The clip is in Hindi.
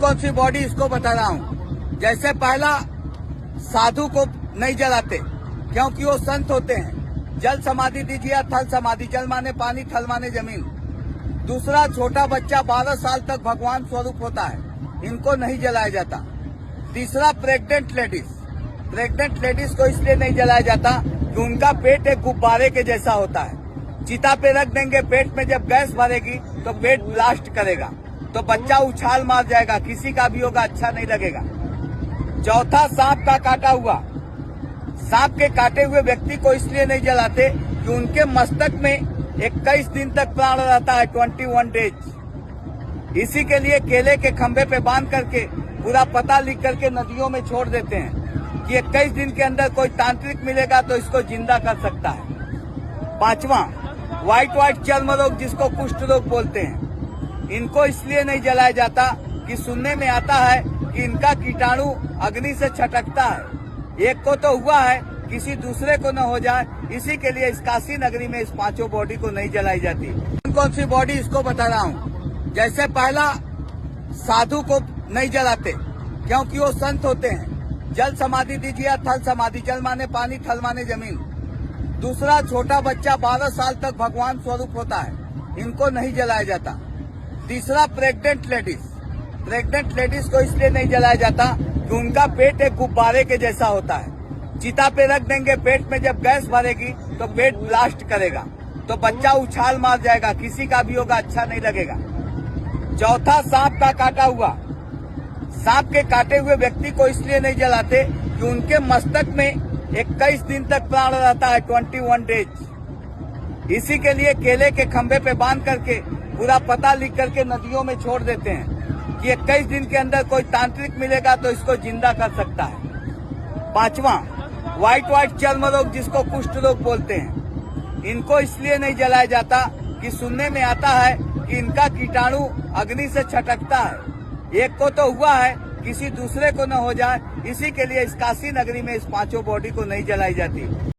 कौन सी बॉडी इसको बता रहा हूँ। जैसे पहला साधु को नहीं जलाते क्योंकि वो संत होते हैं। जल समाधि दीजिए या थल समाधि, जल माने पानी, थल माने जमीन। दूसरा, छोटा बच्चा 12 साल तक भगवान स्वरूप होता है, इनको नहीं जलाया जाता। तीसरा, प्रेग्नेंट लेडीज को इसलिए नहीं जलाया जाता कि उनका पेट एक गुब्बारे के जैसा होता है। चिता पे रख देंगे, पेट में जब गैस भरेगी तो पेट ब्लास्ट करेगा, तो बच्चा उछाल मार जाएगा, किसी का भी होगा, अच्छा नहीं लगेगा। चौथा, सांप का काटा हुआ। सांप के काटे हुए व्यक्ति को इसलिए नहीं जलाते कि उनके मस्तक में 21 दिन तक प्राण रहता है, 21 डेज। इसी के लिए केले के खंभे पे बांध करके पूरा पता लिख करके नदियों में छोड़ देते हैं कि 21 दिन के अंदर कोई तांत्रिक मिलेगा तो इसको जिंदा कर सकता है। पांचवा, व्हाइट चर्म रोग, जिसको कुष्ठ रोग बोलते हैं, इनको इसलिए नहीं जलाया जाता कि सुनने में आता है कि इनका कीटाणु अग्नि से छटकता है। एक को तो हुआ है, किसी दूसरे को न हो जाए, इसी के लिए इस काशी नगरी में इस पांचों बॉडी को नहीं जलाई जाती। कौन सी बॉडी इसको बता रहा हूँ। जैसे पहला साधु को नहीं जलाते क्योंकि वो संत होते हैं। जल समाधि दीजिए या थल समाधि, जल माने पानी, थल माने जमीन। दूसरा, छोटा बच्चा 12 साल तक भगवान स्वरूप होता है, इनको नहीं जलाया जाता। तीसरा, प्रेग्नेंट लेडीज को इसलिए नहीं जलाया जाता कि उनका पेट एक गुब्बारे के जैसा होता है। चिता पे रख देंगे, पेट में जब गैस भरेगी तो पेट ब्लास्ट करेगा, तो बच्चा उछाल मार जाएगा, किसी का भी होगा, अच्छा नहीं लगेगा। चौथा, सांप का काटा हुआ। सांप के काटे हुए व्यक्ति को इसलिए नहीं जलाते कि उनके मस्तक में 21 दिन तक प्राण रहता है, 21 डेज। इसी के लिए केले के खंभे पे बांध करके पूरा पता लिख करके नदियों में छोड़ देते हैं कि 21 दिन के अंदर कोई तांत्रिक मिलेगा तो इसको जिंदा कर सकता है। पांचवा, व्हाइट चर्म रोग, जिसको कुष्ठ रोग बोलते हैं, इनको इसलिए नहीं जलाया जाता कि सुनने में आता है कि इनका कीटाणु अग्नि से छटकता है। एक को तो हुआ है, किसी दूसरे को न हो जाए, इसी के लिए इस काशी नगरी में इस पांचों बॉडी को नहीं जलाई जाती।